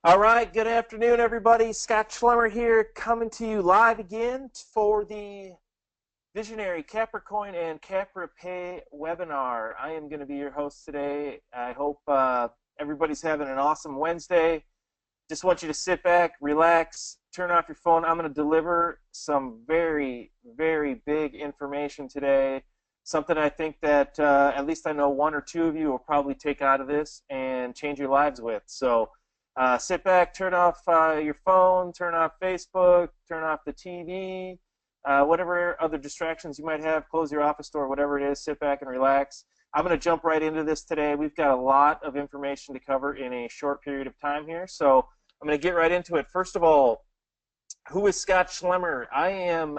All right, good afternoon, everybody. Scott Schlemmer here, coming to you live again for the Visionary Capricoin and Capripay webinar. I am going to be your host today. I hope everybody's having an awesome Wednesday. Just want you to sit back, relax, turn off your phone. I'm going to deliver some very, very big information today. Something I think that at least I know one or two of you will probably take out of this and change your lives with. So sit back, turn off your phone, turn off Facebook, turn off the TV, whatever other distractions you might have, close your office door, whatever it is, sit back and relax. I'm going to jump right into this today. We've got a lot of information to cover in a short period of time here, so I'm going to get right into it. First of all, who is Scott Schlemmer? I am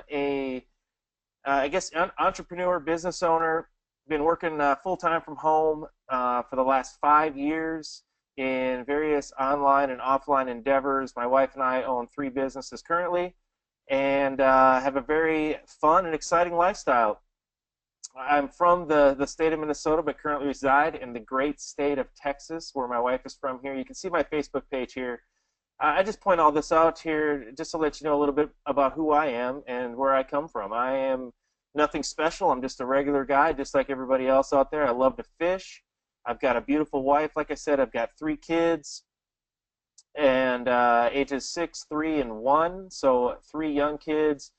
I guess, entrepreneur, business owner. Been working full-time from home for the last 5 years in various online and offline endeavors. My wife and I own 3 businesses currently and have a very fun and exciting lifestyle. I'm from the state of Minnesota, but currently reside in the great state of Texas, where my wife is from here. You can see my Facebook page here. I just point all this out here just to let you know a little bit about who I am and where I come from. I am nothing special. I'm just a regular guy, just like everybody else out there. I love to fish. I've got a beautiful wife. Like I said, I've got 3 kids, and ages 6, 3, and 1. So 3 young kids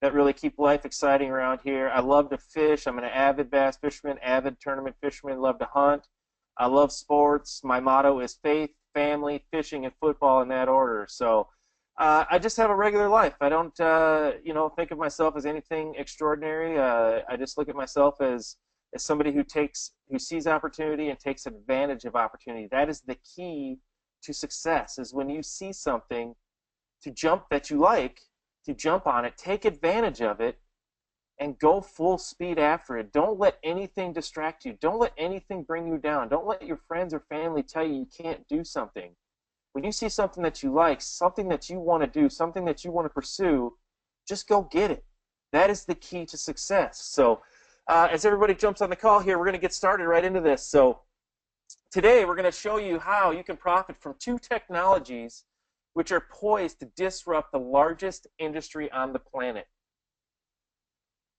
that really keep life exciting around here. I love to fish. I'm an avid bass fisherman, avid tournament fisherman. Love to hunt. I love sports. My motto is faith, family, fishing, and football in that order. So I just have a regular life. I don't, think of myself as anything extraordinary. I just look at myself as somebody who sees opportunity and takes advantage of opportunity. That is the key to success. Is when you see something that you like, to jump on it, take advantage of it, and go full speed after it. Don't let anything distract you. Don't let anything bring you down. Don't let your friends or family tell you can't do something. When you see something that you like, something that you want to do, something that you want to pursue, just go get it. That is the key to success. So as everybody jumps on the call here, we're going to get started right into this. So today we're going to show you how you can profit from 2 technologies which are poised to disrupt the largest industry on the planet.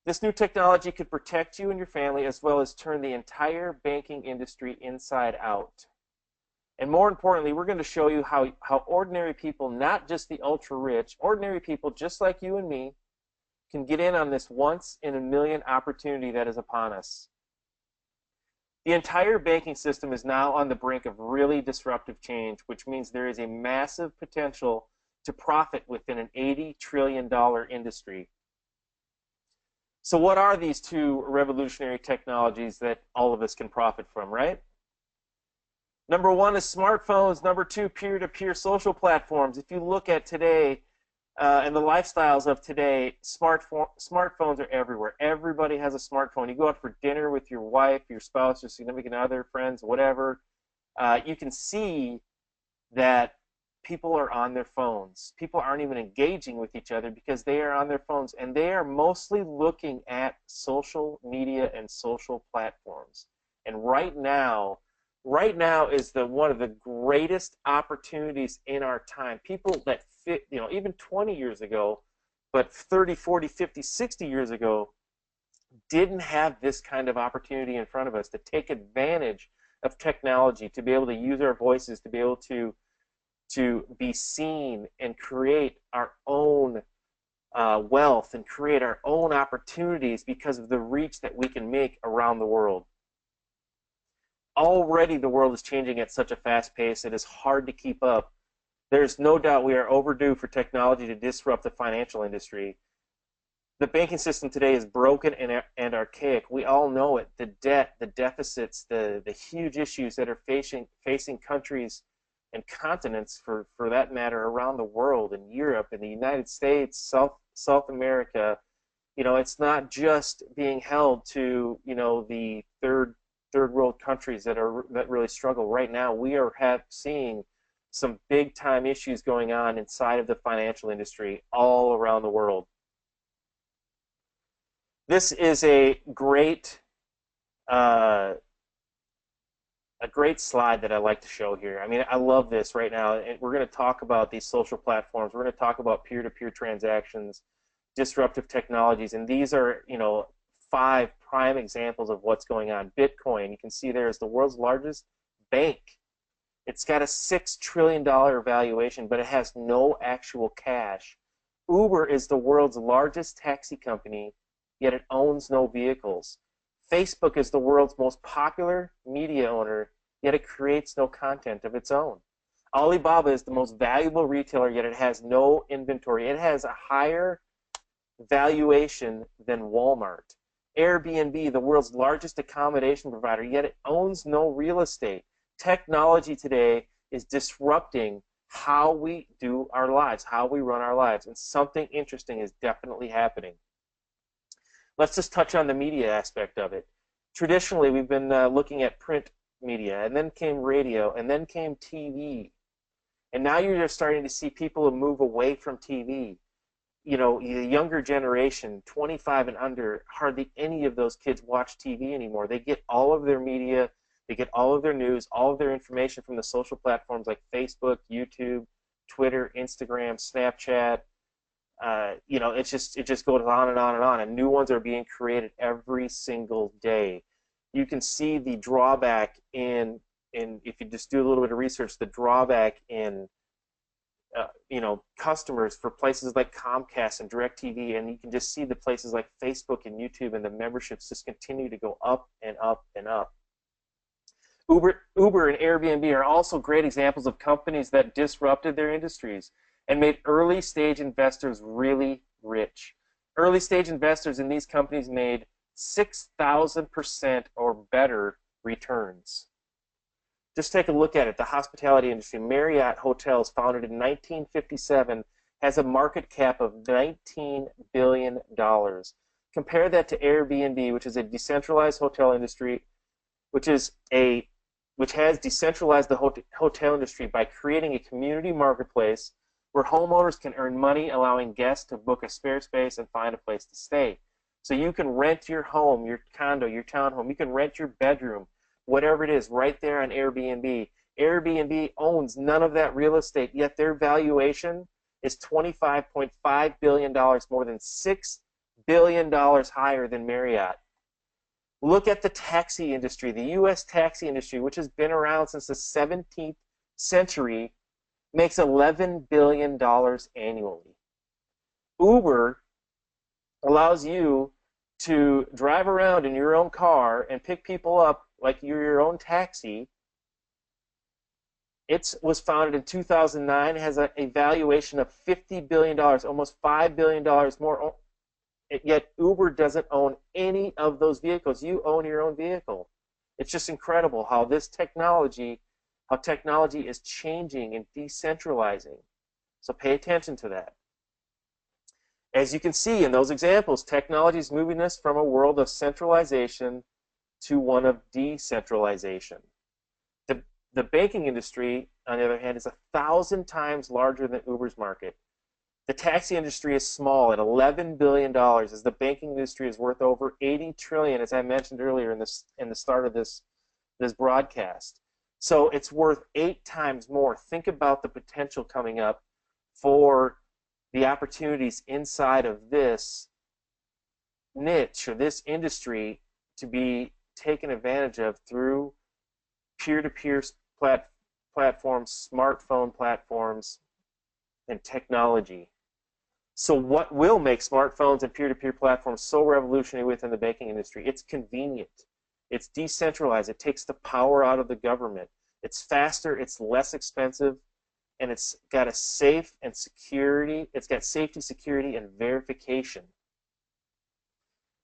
This new technology could protect you and your family, as well as turn the entire banking industry inside out. And more importantly, we're going to show you how ordinary people, not just the ultra rich, ordinary people just like you and me, can get in on this once in a million opportunity that is upon us. The entire banking system is now on the brink of really disruptive change, which means there is a massive potential to profit within an $80 trillion industry. So what are these 2 revolutionary technologies that all of us can profit from, right? Number 1 is smartphones. Number 2, peer-to-peer social platforms. If you look at today and the lifestyles of today, smartphones are everywhere. Everybody has a smartphone. You go out for dinner with your wife, your spouse, your significant other, friends, whatever. You can see that people are on their phones. People aren't even engaging with each other because they are on their phones, and they are mostly looking at social media and social platforms. And right now is one of the greatest opportunities in our time. People that fit, even 20 years ago, but 30, 40, 50, 60 years ago, didn't have this kind of opportunity in front of us to take advantage of technology, to be able to use our voices, to be able to be seen and create our own wealth and create our own opportunities because of the reach that we can make around the world. Already the world is changing at such a fast pace, it is hard to keep up. There's no doubt we are overdue for technology to disrupt the financial industry. The banking system today is broken and archaic. We all know it. The debt, the deficits, the huge issues that are facing countries and continents, for that matter, around the world, in Europe, in the United States, South America. It's not just being held to the third world countries that really struggle. Right now, we are seeing some big time issues going on inside of the financial industry all around the world. This is a great a great slide that I like to show here. I mean, I love this right now. And we're going to talk about these social platforms. We're going to talk about peer-to-peer transactions, disruptive technologies, and these are, 5 prime examples of what's going on. Bitcoin, you can see there, is the world's largest bank. It's got a $6 trillion valuation, but it has no actual cash. Uber is the world's largest taxi company, yet it owns no vehicles. Facebook is the world's most popular media owner, yet it creates no content of its own. Alibaba is the most valuable retailer, yet it has no inventory. It has a higher valuation than Walmart. Airbnb, the world's largest accommodation provider, yet it owns no real estate. Technology today is disrupting how we do our lives, how we run our lives, and something interesting is definitely happening. Let's just touch on the media aspect of it. Traditionally, we've been looking at print media, and then came radio, and then came TV. And now you're just starting to see people move away from TV. The younger generation, 25 and under, hardly any of those kids watch TV anymore. They get all of their media, they get all of their news, all of their information from the social platforms like Facebook, YouTube, Twitter, Instagram, Snapchat. It just goes on and on and on, and new ones are being created every single day. You can see the drawback in if you just do a little bit of research, the drawback in customers for places like Comcast and DirecTV, and you can just see the places like Facebook and YouTube, and the memberships just continue to go up and up and up. Uber and Airbnb are also great examples of companies that disrupted their industries and made early-stage investors really rich. Early-stage investors in these companies made 6,000% or better returns. Just take a look at it. The hospitality industry, Marriott Hotels, founded in 1957, has a market cap of $19 billion. Compare that to Airbnb, which is a decentralized hotel industry, which has decentralized the hotel industry by creating a community marketplace where homeowners can earn money, allowing guests to book a spare space and find a place to stay. So you can rent your home, your condo, your townhome. You can rent your bedroom, whatever it is, right there on Airbnb. Airbnb owns none of that real estate, yet their valuation is $25.5 billion, more than $6 billion higher than Marriott. Look at the taxi industry. The U.S. taxi industry, which has been around since the 17th century, makes $11 billion annually. Uber allows you to drive around in your own car and pick people up like you're your own taxi. It was founded in 2009. It has a valuation of $50 billion, almost $5 billion more. Yet Uber doesn't own any of those vehicles. You own your own vehicle. It's just incredible how technology is changing and decentralizing. So pay attention to that. As you can see in those examples, technology is moving us from a world of centralization to one of decentralization. The banking industry, on the other hand, is 1,000 times larger than Uber's market. The taxi industry is small at $11 billion, as the banking industry is worth over $80 trillion, as I mentioned earlier in the start of this broadcast. So it's worth 8 times more. Think about the potential coming up for the opportunities inside of this niche or this industry to be taken advantage of through peer-to-peer platforms, smartphone platforms, and technology. So what will make smartphones and peer-to-peer platforms so revolutionary within the banking industry? It's convenient. It's decentralized. It takes the power out of the government. It's faster. It's less expensive. And it's got a safe and security. It's got safety, security, and verification.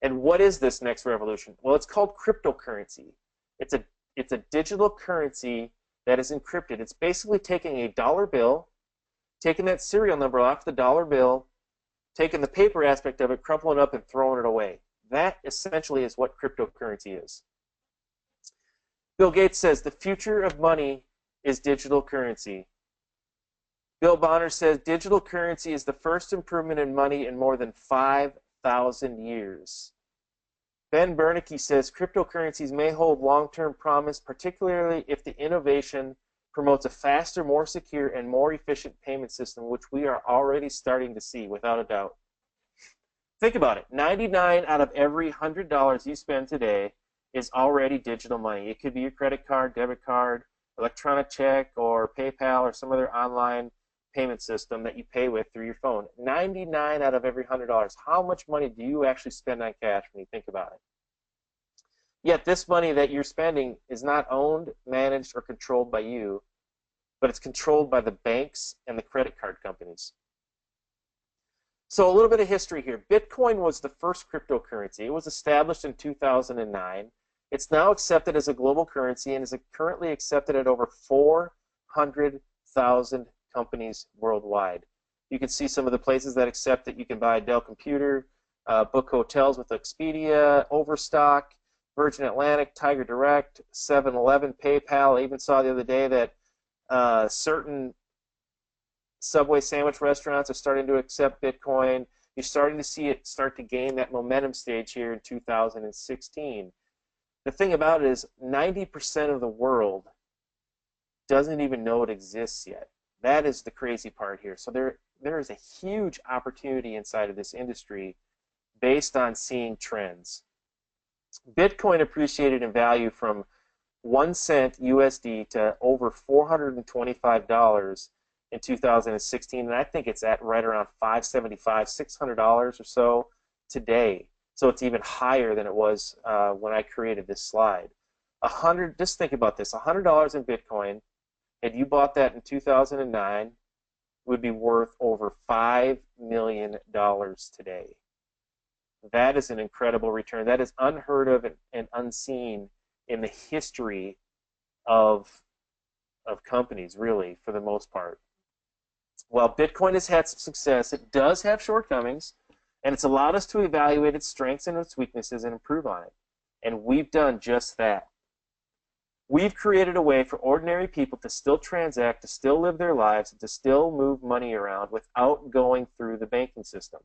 And what is this next revolution? Well, it's called cryptocurrency. It's a digital currency that is encrypted. It's basically taking a dollar bill, taking that serial number off the dollar bill, taking the paper aspect of it, crumpling it up, and throwing it away. That essentially is what cryptocurrency is. Bill Gates says the future of money is digital currency. Bill Bonner says digital currency is the first improvement in money in more than 5,000 years. Ben Bernanke says cryptocurrencies may hold long-term promise, particularly if the innovation promotes a faster, more secure, and more efficient payment system, which we are already starting to see without a doubt. Think about it. 99 out of every $100 you spend today is already digital money. It could be your credit card, debit card, electronic check, or PayPal, or some other online payment system that you pay with through your phone. 99 out of every $100. How much money do you actually spend on cash when you think about it? Yet this money that you're spending is not owned, managed, or controlled by you, but it's controlled by the banks and the credit card companies. So a little bit of history here. Bitcoin was the first cryptocurrency. It was established in 2009. It's now accepted as a global currency and is currently accepted at over 400,000 companies worldwide. You can see some of the places that accept it. You can buy a Dell computer, book hotels with Expedia, Overstock, Virgin Atlantic, Tiger Direct, 7-Eleven, PayPal. I even saw the other day that certain Subway sandwich restaurants are starting to accept Bitcoin. You're starting to see it start to gain that momentum stage here in 2016. The thing about it is 90% of the world doesn't even know it exists yet. That is the crazy part here. So there is a huge opportunity inside of this industry based on seeing trends. Bitcoin appreciated in value from 1 cent USD to over $425 in 2016, and I think it's at right around $575, $600 or so today. So it's even higher than it was when I created this slide. Just think about this: $100 in Bitcoin, if you bought that in 2009, would be worth over $5 million today. That is an incredible return. That is unheard of and unseen in the history of companies, really, for the most part. While Bitcoin has had some success, it does have shortcomings, and it's allowed us to evaluate its strengths and its weaknesses and improve on it. And we've done just that. We've created a way for ordinary people to still transact, to still live their lives, and to still move money around without going through the banking system.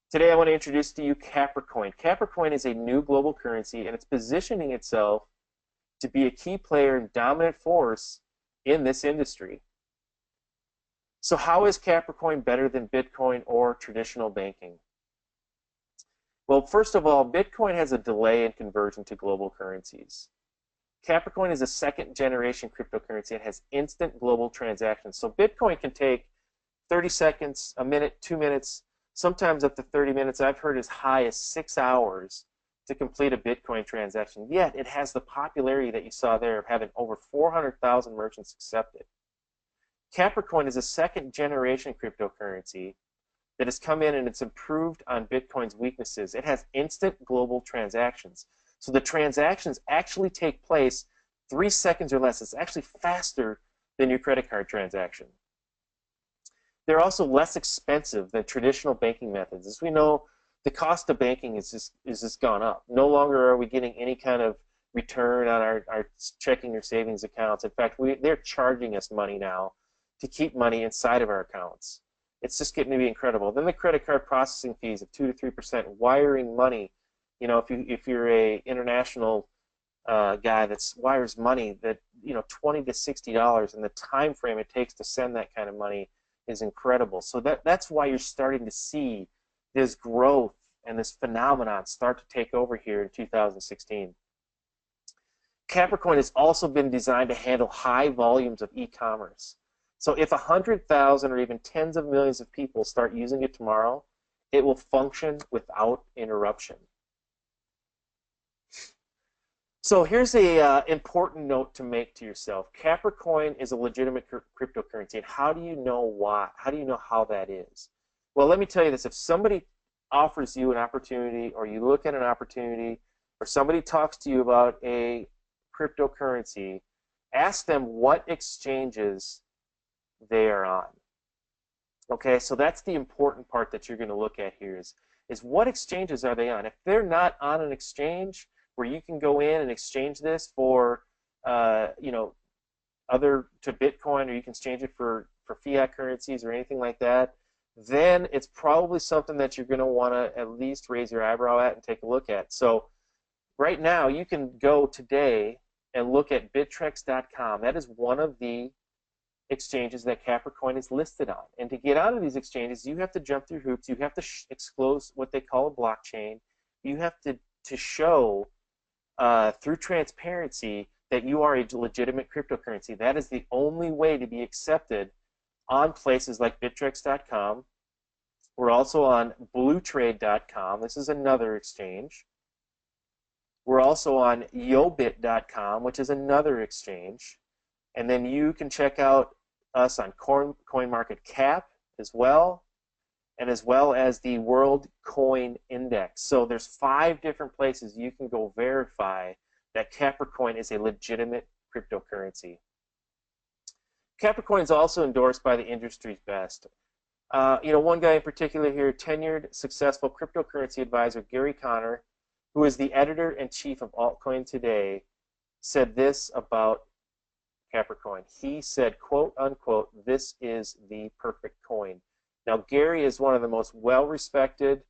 Today I want to introduce to you Capricoin. Capricoin is a new global currency, and it's positioning itself to be a key player and dominant force in this industry. So how is Capricoin better than Bitcoin or traditional banking? Well, first of all, Bitcoin has a delay in conversion to global currencies. Capricoin is a second-generation cryptocurrency. It has instant global transactions. So Bitcoin can take 30 seconds, a minute, 2 minutes, sometimes up to 30 minutes. I've heard as high as 6 hours to complete a Bitcoin transaction. Yet it has the popularity that you saw there of having over 400,000 merchants accept it. Capricoin is a second-generation cryptocurrency that has come in and it's improved on Bitcoin's weaknesses. It has instant global transactions. So the transactions actually take place 3 seconds or less. It's actually faster than your credit card transaction. They're also less expensive than traditional banking methods. As we know, the cost of banking is just gone up. No longer are we getting any kind of return on our checking or savings accounts. In fact, they're charging us money now to keep money inside of our accounts. It's just getting to be incredible. Then the credit card processing fees of 2 to 3%, wiring money. You know, if you're a international guy that wires money, that $20 to $60, and the time frame it takes to send that kind of money is incredible. So that's why you're starting to see this growth and this phenomenon start to take over here in 2016. Capricoin has also been designed to handle high volumes of e-commerce. So if 100,000 or even tens of millions of people start using it tomorrow, it will function without interruption. So here's a important note to make to yourself. Capricoin is a legitimate cryptocurrency. And how do you know why? How do you know how that is? Well, let me tell you this. If somebody offers you an opportunity, or you look at an opportunity, or somebody talks to you about a cryptocurrency, ask them what exchanges they are on. Okay, so that's the important part that you're going to look at here is what exchanges are they on? If they're not on an exchange where you can go in and exchange this for other to Bitcoin, or you can exchange it for fiat currencies or anything like that, then it's probably something that you're going to want to at least raise your eyebrow at and take a look at. So right now, you can go today and look at bittrex.com. That is one of the exchanges that Capricoin is listed on. And to get out of these exchanges, you have to jump through hoops. You have to disclose what they call a blockchain. You have to show through transparency that you are a legitimate cryptocurrency. That is the only way to be accepted on places like bittrex.com. We're also on bluetrade.com. This is another exchange. We're also on yobit.com, which is another exchange. And then you can check out us on CoinMarketCap as well as the World Coin Index. So there's 5 different places you can go verify that Capricoin is a legitimate cryptocurrency. Capricoin is also endorsed by the industry's best. One guy in particular here, tenured, successful cryptocurrency advisor Gary Connor, who is the editor-in-chief of Altcoin Today, said this about Capricoin. He said, quote unquote, "This is the perfect coin." Now, Gary is one of the most well-respected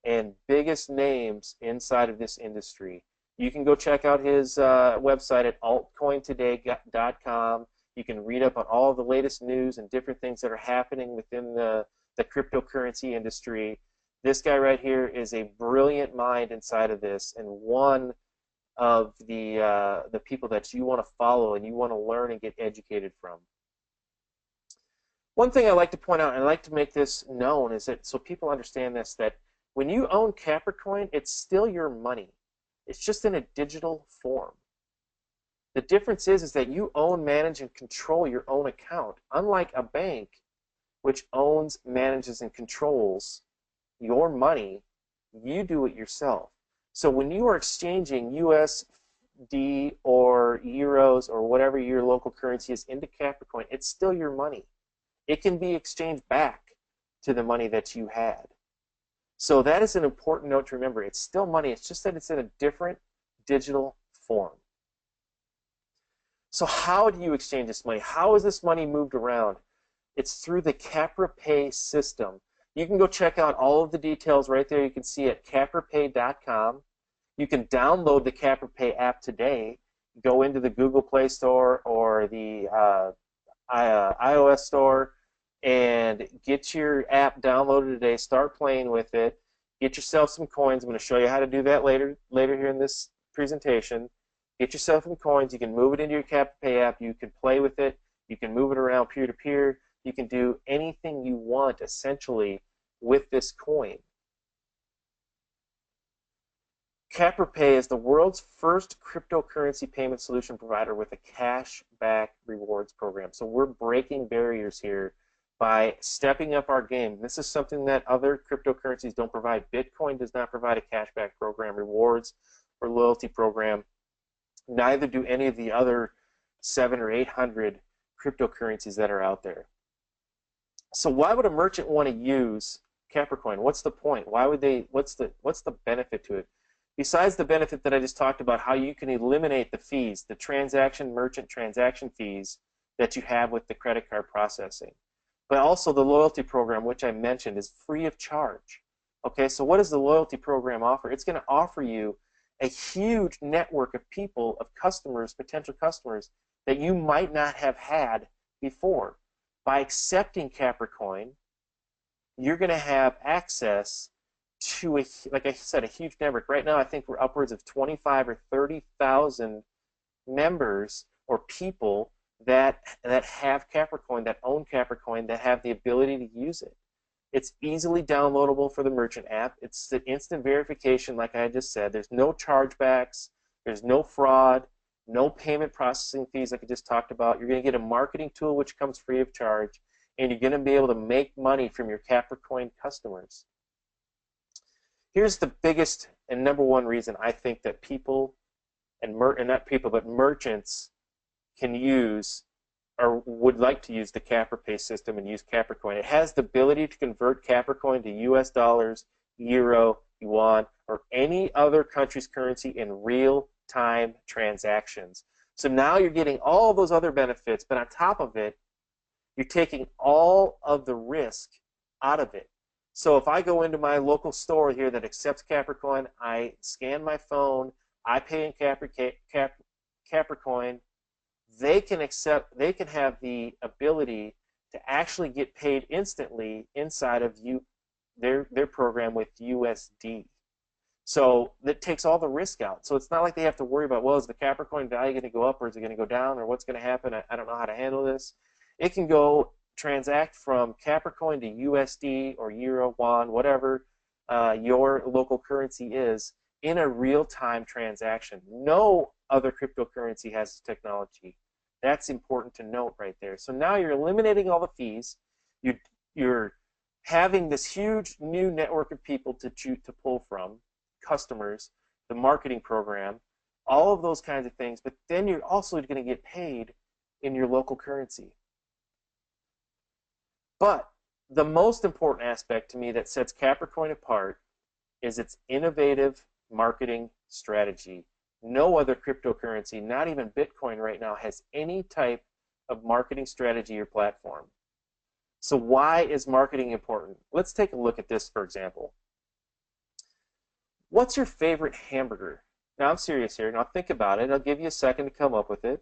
and biggest names inside of this industry. You can go check out his website at altcointoday.com. You can read up on all of the latest news and different things that are happening within the cryptocurrency industry. This guy right here is a brilliant mind inside of this, and one of the people that you want to follow and you want to learn and get educated from. One thing I like to point out, and I like to make this known, is that so people understand this, that when you own Capricoin, it's still your money. It's just in a digital form. The difference is that you own, manage, and control your own account, unlike a bank, which owns, manages, and controls your money. You do it yourself. So when you are exchanging USD or euros or whatever your local currency is into Capricoin, it's still your money. It can be exchanged back to the money that you had. So that is an important note to remember. It's still money. It's just that it's in a different digital form. So how do you exchange this money? How is this money moved around? It's through the CapriPay system. You can go check out all of the details right there. You can see at capripay.com. You can download the CapriPay app today. Go into the Google Play Store or the iOS Store and get your app downloaded today. Start playing with it. Get yourself some coins. I'm going to show you how to do that later here in this presentation. Get yourself some coins. You can move it into your CapriPay app. You can play with it. You can move it around peer-to-peer. You can do anything you want, essentially, with this coin. CapriPay is the world's first cryptocurrency payment solution provider with a cash-back rewards program. So we're breaking barriers here by stepping up our game. This is something that other cryptocurrencies don't provide. Bitcoin does not provide a cash-back program, rewards, or loyalty program. Neither do any of the other 700 or 800 cryptocurrencies that are out there. So why would a merchant want to use Capricoin? What's the point? Why would they? What's the benefit to it? Besides the benefit that I just talked about, how you can eliminate the fees, the merchant transaction fees that you have with the credit card processing. But also the loyalty program, which I mentioned, is free of charge. Okay, so what does the loyalty program offer? It's going to offer you a huge network of people, of customers, potential customers, that you might not have had before. By accepting Capricoin, you're going to have access to, like I said, a huge network. Right now, I think we're upwards of 25 or 30,000 members or people that have Capricoin, that own Capricoin, that have the ability to use it. It's easily downloadable for the merchant app. It's the instant verification, like I just said. There's no chargebacks. There's no fraud. No payment processing fees, like I just talked about. You're going to get a marketing tool which comes free of charge, and you're going to be able to make money from your Capricoin customers. Here's the biggest and number one reason I think that people, and not people, but merchants can use or would like to use the CapriPay system and use Capricoin. It has the ability to convert Capricoin to US dollars, euro, yuan, or any other country's currency in real-time transactions. So now you're getting all of those other benefits, but on top of it, you're taking all of the risk out of it. So if I go into my local store here that accepts Capricoin, I scan my phone, I pay in Capricoin, they can have the ability to actually get paid instantly inside of their program with USD. So that takes all the risk out. So it's not like they have to worry about, well, is the Capricoin value going to go up or is it going to go down or what's going to happen? I don't know how to handle this. It can go transact from Capricoin to USD or Euro, Won, whatever your local currency is in a real-time transaction. No other cryptocurrency has this technology. That's important to note right there. So now you're eliminating all the fees. You're having this huge new network of people to pull from, customers, the marketing program, all of those kinds of things. But then you're also going to get paid in your local currency. But the most important aspect to me that sets Capricoin apart is its innovative marketing strategy. No other cryptocurrency, not even Bitcoin right now, has any type of marketing strategy or platform. So why is marketing important? Let's take a look at this, for example. What's your favorite hamburger? Now, I'm serious here. Now, think about it. I'll give you a second to come up with it.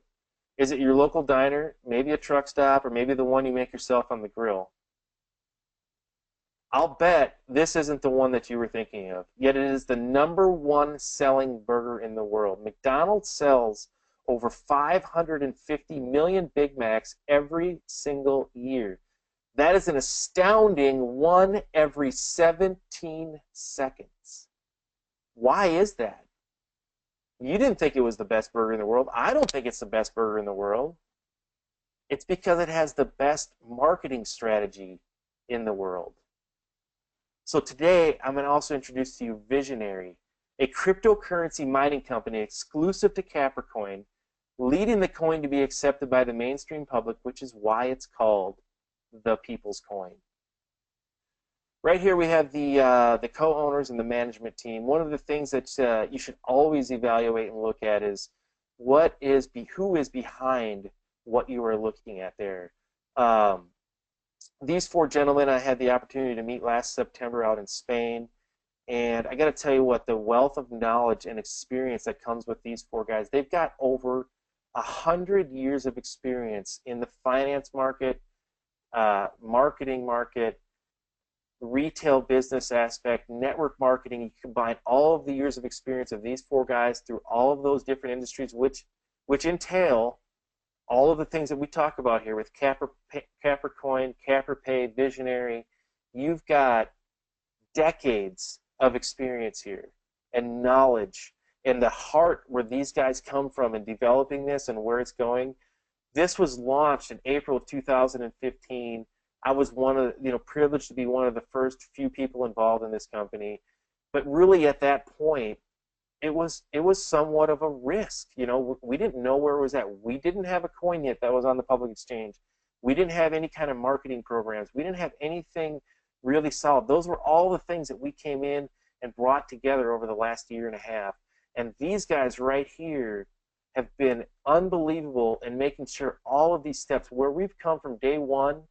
Is it your local diner, maybe a truck stop, or maybe the one you make yourself on the grill? I'll bet this isn't the one that you were thinking of, yet it is the #1 selling burger in the world. McDonald's sells over 550 million Big Macs every single year. That is an astounding 1 every 17 seconds. Why is that? You didn't think it was the best burger in the world. I don't think it's the best burger in the world. It's because it has the best marketing strategy in the world. So today, I'm going to also introduce to you Vizionary, a cryptocurrency mining company exclusive to Capricoin, leading the coin to be accepted by the mainstream public, which is why it's called the People's Coin. Right here we have the co-owners and the management team. One of the things that you should always evaluate and look at is who is behind what you are looking at there. These 4 gentlemen I had the opportunity to meet last September out in Spain, and I got to tell you what, the wealth of knowledge and experience that comes with these 4 guys, they've got over 100 years of experience in the finance market, marketing market, retail business aspect, network marketing. You combine all of the years of experience of these 4 guys through all of those different industries, which entail all of the things that we talk about here with Capricoin, Capripay, Vizionary. You've got decades of experience here and knowledge and the heart where these guys come from in developing this and where it's going. This was launched in April of 2015. I was privileged to be one of the first few people involved in this company. But really at that point, it was somewhat of a risk. We didn't know where it was at. We didn't have a coin yet that was on the public exchange. We didn't have any kind of marketing programs. We didn't have anything really solid. Those were all the things that we came in and brought together over the last year and a half. And these guys right here have been unbelievable in making sure all of these steps, where we've come from day one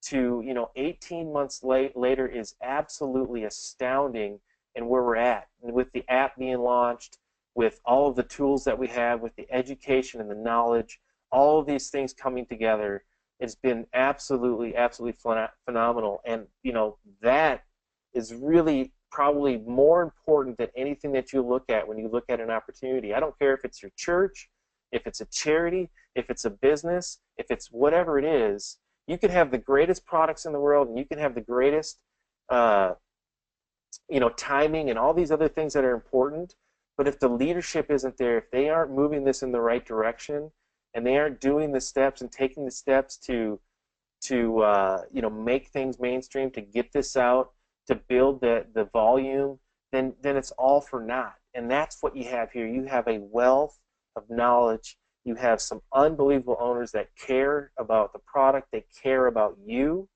to 18 months later, is absolutely astounding. And where we're at, and with the app being launched, with all of the tools that we have, with the education and the knowledge, all of these things coming together, it's been absolutely phenomenal. And that is really probably more important than anything that you look at when you look at an opportunity. I don't care if it's your church, if it's a charity, if it's a business, if it's whatever it is. You can have the greatest products in the world, and you can have the greatest timing and all these other things that are important, but if the leadership isn't there, if they aren't moving this in the right direction, and they aren't doing the steps and taking the steps to make things mainstream, to get this out, to build the volume, then it's all for naught. And that's what you have here. You have a wealth of knowledge. You have some unbelievable owners that care about the product. They care about you.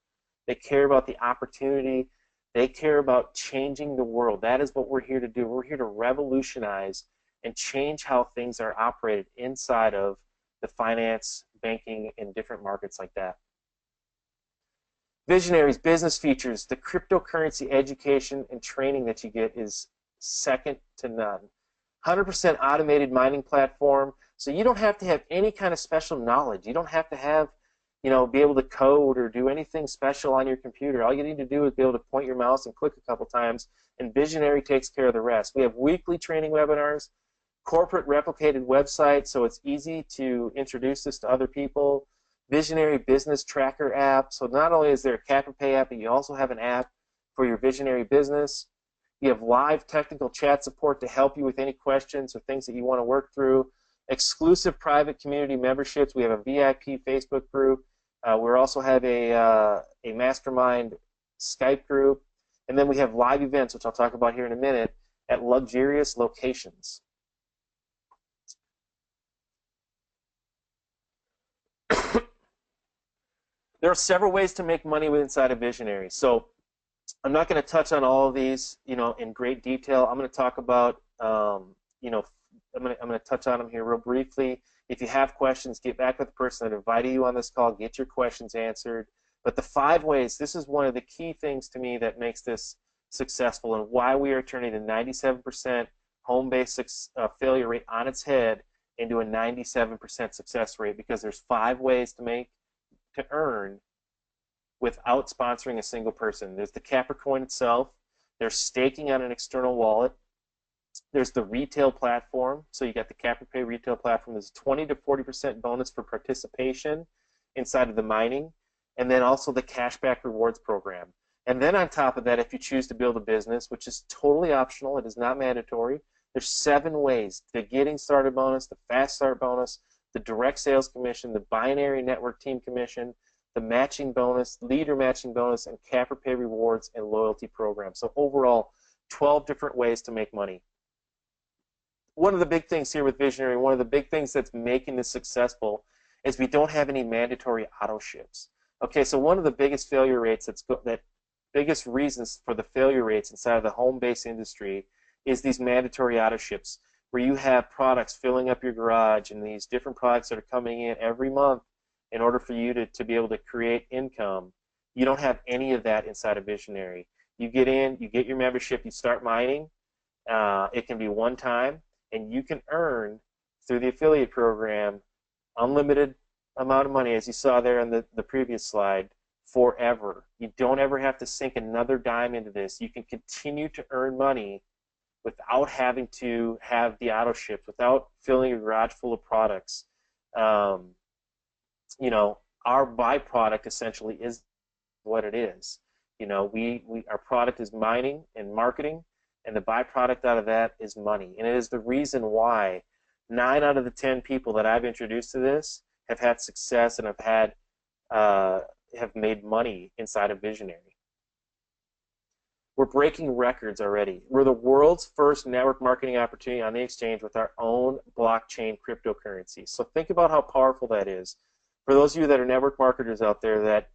They care about the opportunity. They care about changing the world. That is what we're here to do. We're here to revolutionize and change how things are operated inside of the finance, banking, and different markets like that. Visionary's business features, the cryptocurrency education and training that you get is second to none. 100% automated mining platform, so you don't have to have any kind of special knowledge. You don't have to have, be able to code or do anything special on your computer. All you need to do is be able to point your mouse and click a couple times, and Visionary takes care of the rest. We have weekly training webinars, corporate replicated website, so it's easy to introduce this to other people. Visionary business tracker app. So not only is there a Capricoin app, but you also have an app for your Visionary business. You have live technical chat support to help you with any questions or things that you want to work through. Exclusive private community memberships. We have a VIP Facebook group. We also have a mastermind Skype group. And then we have live events, which I'll talk about here in a minute, at luxurious locations. There are several ways to make money inside of Visionary. So I'm not going to touch on all of these, in great detail. I'm going to talk about, I'm going to touch on them here real briefly. If you have questions, get back with the person that invited you on this call. Get your questions answered. But the 5 ways, this is one of the key things to me that makes this successful and why we are turning a 97% home-based failure rate on its head into a 97% success rate, because there's 5 ways to earn without sponsoring a single person. There's the Capricoin itself. There's staking on an external wallet. There's the retail platform. So you got the Capricoin retail platform. There's a 20 to 40% bonus for participation inside of the mining, and then also the cashback rewards program. And then on top of that, if you choose to build a business, which is totally optional, it is not mandatory, there's 7 ways: the getting started bonus, the fast start bonus, the direct sales commission, the binary network team commission, the matching bonus, leader matching bonus, and Capricoin rewards and loyalty program. So overall, 12 different ways to make money. One of the big things here with Visionary, one of the big things that's making this successful, is we don't have any mandatory auto ships. Okay, so one of the biggest failure rates biggest reasons for the failure rates inside of the home-based industry is these mandatory auto ships, where you have products filling up your garage and these different products that are coming in every month in order for you to be able to create income. You don't have any of that inside of Visionary. You get in, you get your membership, you start mining. It can be one time, and you can earn through the affiliate program unlimited amount of money, as you saw there in the previous slide, forever. You don't ever have to sink another dime into this. You can continue to earn money without having to have the auto ships, without filling your garage full of products. Our byproduct essentially is what it is. Our product is mining and marketing, and the byproduct out of that is money. And it is the reason why 9 out of the 10 people that I've introduced to this have had success and have made money inside of Visionary. We're breaking records already. We're the world's first network marketing opportunity on the exchange with our own blockchain cryptocurrency. So think about how powerful that is. For those of you that are network marketers out there that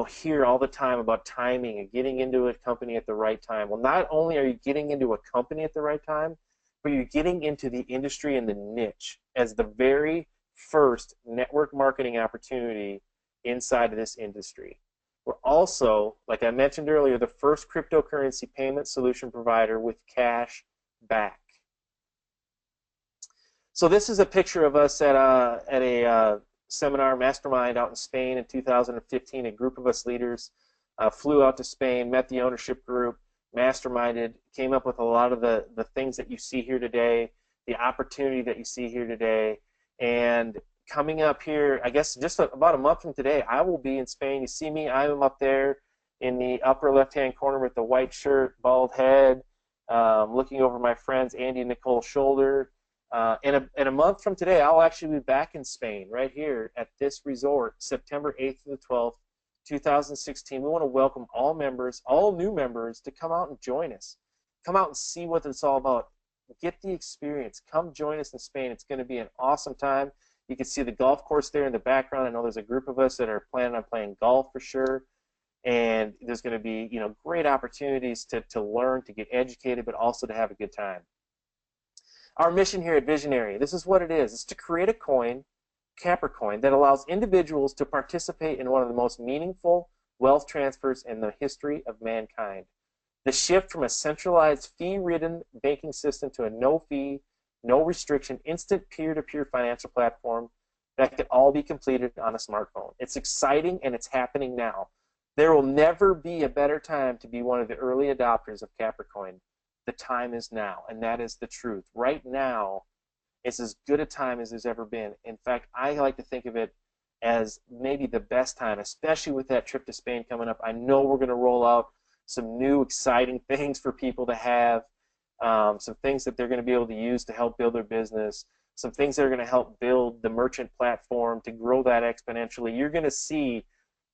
hear all the time about timing and getting into a company at the right time. Well, not only are you getting into a company at the right time, but you're getting into the industry and the niche as the very first network marketing opportunity inside of this industry. We're also, like I mentioned earlier, the first cryptocurrency payment solution provider with cash back. So this is a picture of us at a seminar mastermind out in Spain in 2015. A group of us leaders flew out to Spain, met the ownership group, masterminded, came up with a lot of the things that you see here today, the opportunity that you see here today. And coming up here, I guess just about a month from today, I will be in Spain. You see me, I'm up there in the upper left-hand corner with the white shirt, bald head, looking over my friends Andy and Nicole's shoulder. In a month from today, I'll actually be back in Spain, right here at this resort, September 8th to the 12th, 2016. We want to welcome all members, all new members, to come out and join us. Come out and see what it's all about. Get the experience. Come join us in Spain. It's going to be an awesome time. You can see the golf course there in the background. I know there's a group of us that are planning on playing golf for sure. And there's going to be, great opportunities to learn, to get educated, but also to have a good time. Our mission here at Visionary, this is what it is. It's to create a coin, Capricoin, that allows individuals to participate in one of the most meaningful wealth transfers in the history of mankind. The shift from a centralized fee-ridden banking system to a no-fee, no restriction, instant peer-to-peer financial platform that can all be completed on a smartphone. It's exciting and it's happening now. There will never be a better time to be one of the early adopters of Capricoin. The time is now, and that is the truth. Right now is as good a time as there's ever been. In fact, I like to think of it as maybe the best time, especially with that trip to Spain coming up. I know we're going to roll out some new exciting things for people to have, some things that they're going to be able to use to help build their business, some things that are going to help build the merchant platform to grow that exponentially. You're going to see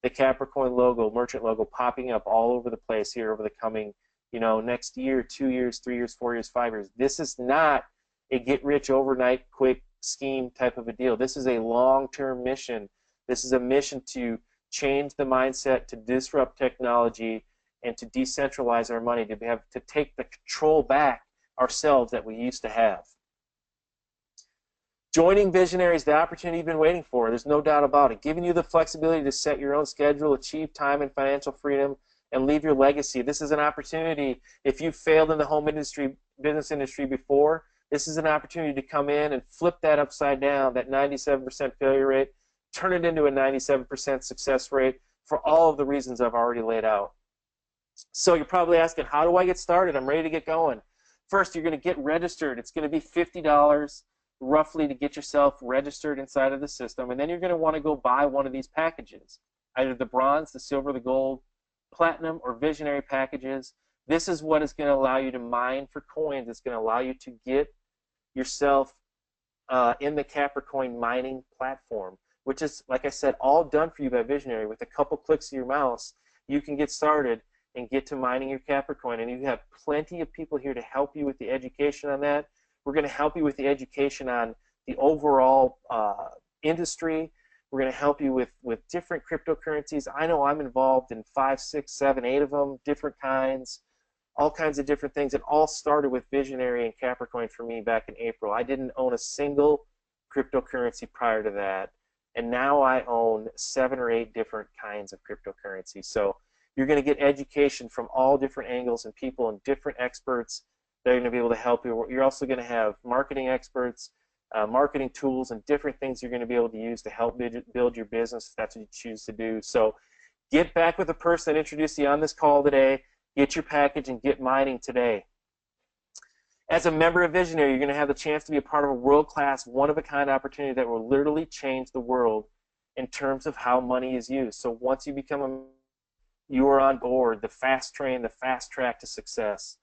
the Capricoin logo, merchant logo, popping up all over the place here over the coming, next year, 2 years, 3 years, 4 years, 5 years. This is not a get-rich overnight quick scheme type of a deal. This is a long-term mission. This is a mission to change the mindset, to disrupt technology, and to decentralize our money, to take the control back ourselves that we used to have. Joining Vizionary is the opportunity you've been waiting for. There's no doubt about it. Giving you the flexibility to set your own schedule, achieve time and financial freedom, and leave your legacy. This is an opportunity. If you failed in the home industry, business industry before, this is an opportunity to come in and flip that upside down, that 97% failure rate, turn it into a 97% success rate for all of the reasons I've already laid out. So you're probably asking, how do I get started? I'm ready to get going. First, you're going to get registered. It's going to be $50 roughly to get yourself registered inside of the system, and then you're going to want to go buy one of these packages, either the bronze, the silver, the gold, platinum, or visionary packages. This is what is going to allow you to mine for coins. It's going to allow you to get yourself in the Capricoin mining platform, which is, like I said, all done for you by Vizionary. With a couple clicks of your mouse, you can get started and get to mining your Capricoin, and you have plenty of people here to help you with the education on that. We're going to help you with the education on the overall industry. We're going to help you with different cryptocurrencies. I know I'm involved in 5, 6, 7, 8 of them, different kinds, all kinds of different things. It all started with Vizionary and Capricoin for me back in April. I didn't own a single cryptocurrency prior to that, and now I own 7 or 8 different kinds of cryptocurrency. So you're going to get education from all different angles and people and different experts. They're going to be able to help you. You're also going to have marketing experts, marketing tools, and different things you're going to be able to use to help build your business if that's what you choose to do. So get back with the person that introduced you on this call today. Get your package and get mining today. As a member of Vizionary, you're going to have the chance to be a part of a world-class, one-of-a-kind opportunity that will literally change the world in terms of how money is used. So once you become you are on board, the fast train, the fast track to success.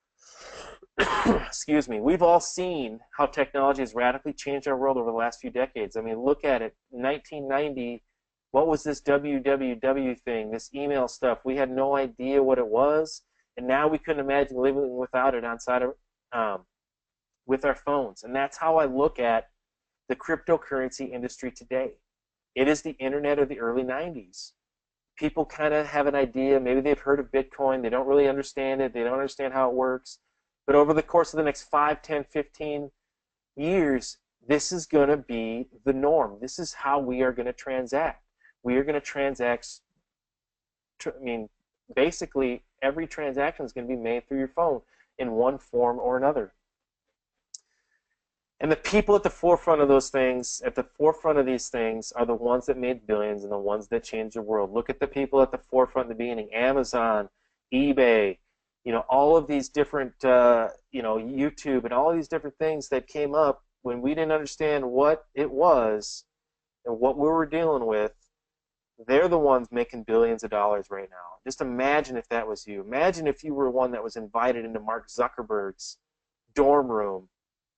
Excuse me. We've all seen how technology has radically changed our world over the last few decades. I mean, look at it. 1990, what was this www thing, this email stuff? We had no idea what it was, and now we couldn't imagine living without it with our phones. And that's how I look at the cryptocurrency industry today. It is the internet of the early 90s. People kind of have an idea. Maybe they've heard of Bitcoin. They don't really understand it. They don't understand how it works. But over the course of the next 5, 10, 15 years, this is going to be the norm. This is how we are going to transact. We are going to transact, basically every transaction is going to be made through your phone in one form or another. And the people at the forefront of those things, at the forefront of these things, are the ones that made billions and the ones that changed the world. Look at the people at the forefront in the beginning: Amazon, eBay, all of these different, YouTube, and all of these different things that came up when we didn't understand what it was and what we were dealing with. They're the ones making billions of dollars right now. Just imagine if that was you. Imagine if you were one that was invited into Mark Zuckerberg's dorm room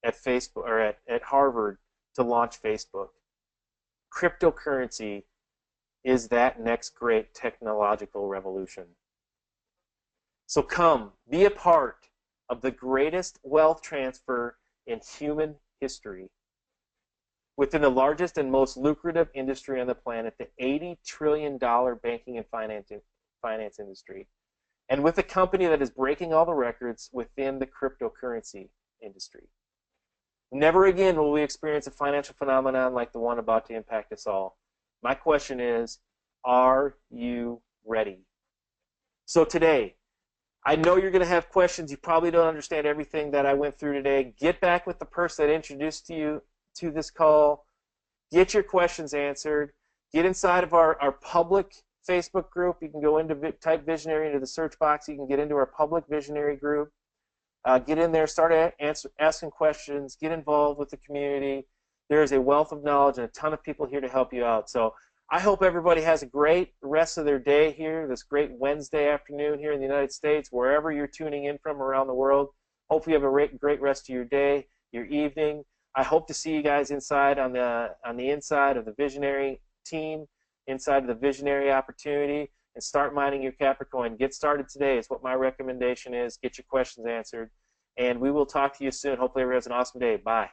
at Facebook or at Harvard to launch Facebook. Cryptocurrency is that next great technological revolution. So come, be a part of the greatest wealth transfer in human history within the largest and most lucrative industry on the planet, the $80 trillion banking and finance industry, and with a company that is breaking all the records within the cryptocurrency industry. Never again will we experience a financial phenomenon like the one about to impact us all. My question is, are you ready? So today, I know you're going to have questions. You probably don't understand everything that I went through today. Get back with the person that introduced you to this call. Get your questions answered. Get inside of our public Facebook group. You can go into type Visionary into the search box. You can get into our public Visionary group. Get in there, start asking questions, get involved with the community. There is a wealth of knowledge and a ton of people here to help you out. So I hope everybody has a great rest of their day here, this great Wednesday afternoon here in the United States, wherever you're tuning in from around the world. Hope you have a great rest of your day, your evening. I hope to see you guys inside on the inside of the Visionary team, inside of the Visionary opportunity, and start mining your Capricoin. Get started today is what my recommendation is. Get your questions answered. And we will talk to you soon. Hopefully everyone has an awesome day. Bye.